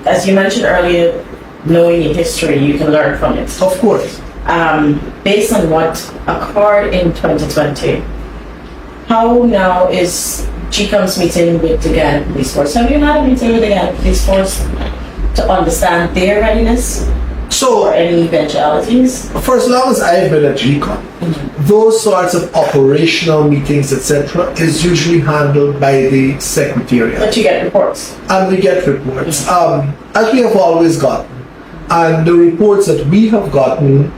as you mentioned earlier, knowing your history, you can learn from it. Of course. Based on what occurred in 2020, how now is GECOM's meeting with the Guyana Police Force? Have you had a meeting with the Guyana Police Force to understand their readiness So, or any eventualities? for as long as I've been at GECOM, those sorts of operational meetings, etc., is usually handled by the Secretariat. But you get reports. And we get reports, as we have always gotten. And the reports that we have gotten,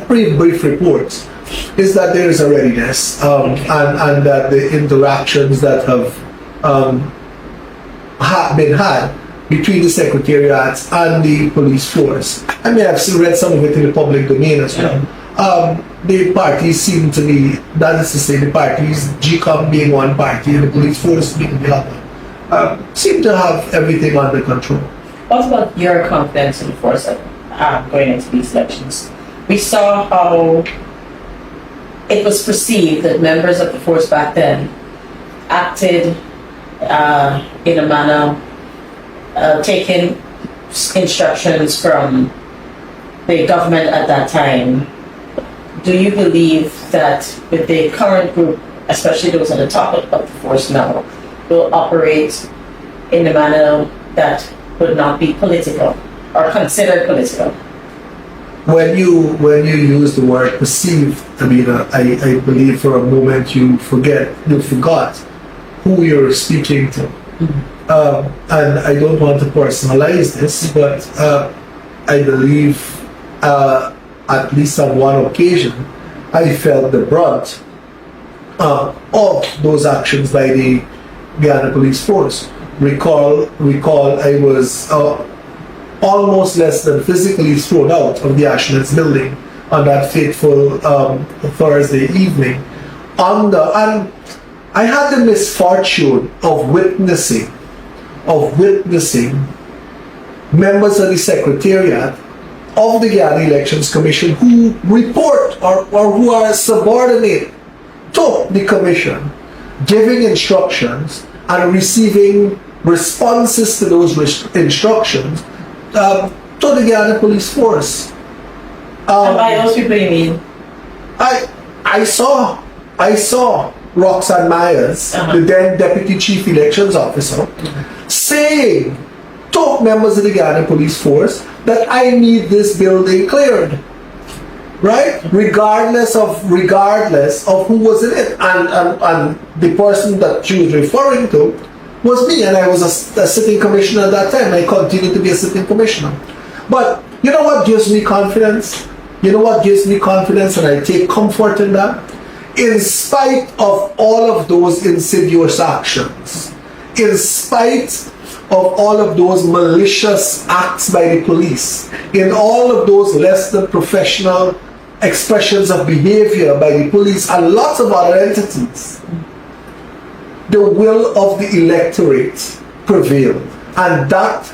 pretty brief reports, is that there is a readiness, and that the interactions that have been had between the Secretariat and the police force. I mean, I've read some of it in the public domain as well. The parties seem to be, that is to say, the parties, GECOM being one party and the police force being the other, seem to have everything under control. What about your confidence in the force going into these elections? We saw how it was perceived that members of the force back then acted in a manner taking instructions from the government at that time. Do you believe that with the current group, especially those at the top of the force now, will operate in a manner that would not be political or considered political? When you use the word perceived, Amina, I believe for a moment you forgot who you're speaking to. And I don't want to personalize this, but I believe at least on one occasion I felt the brunt of those actions by the Guyana Police Force. Recall I was almost less than physically thrown out of the Ashlands building on that fateful Thursday evening. And I had the misfortune of witnessing members of the Secretariat of the Guyana Elections Commission who report or who are subordinate to the Commission, giving instructions and receiving responses to those instructions to the Guyana Police Force. And by those people you mean? I saw Roxanne Myers, the then Deputy Chief Elections Officer, saying to members of the Guyana Police Force that I need this building cleared, right? Regardless of who was in it, and the person that she was referring to was me, and I was a sitting commissioner at that time. I continue to be a sitting commissioner. But you know what gives me confidence? And I take comfort in that. In spite of all of those insidious actions, in spite of all of those malicious acts by the police, in all of those less than professional expressions of behavior by the police and lots of other entities, the will of the electorate prevailed, and that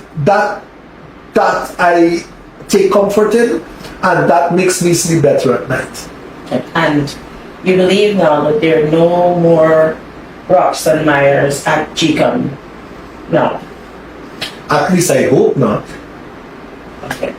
I take comfort in, and that makes me sleep better at night. And you believe now that there are no more Roxanne Myers at GECOM? No. At least I hope not. Okay.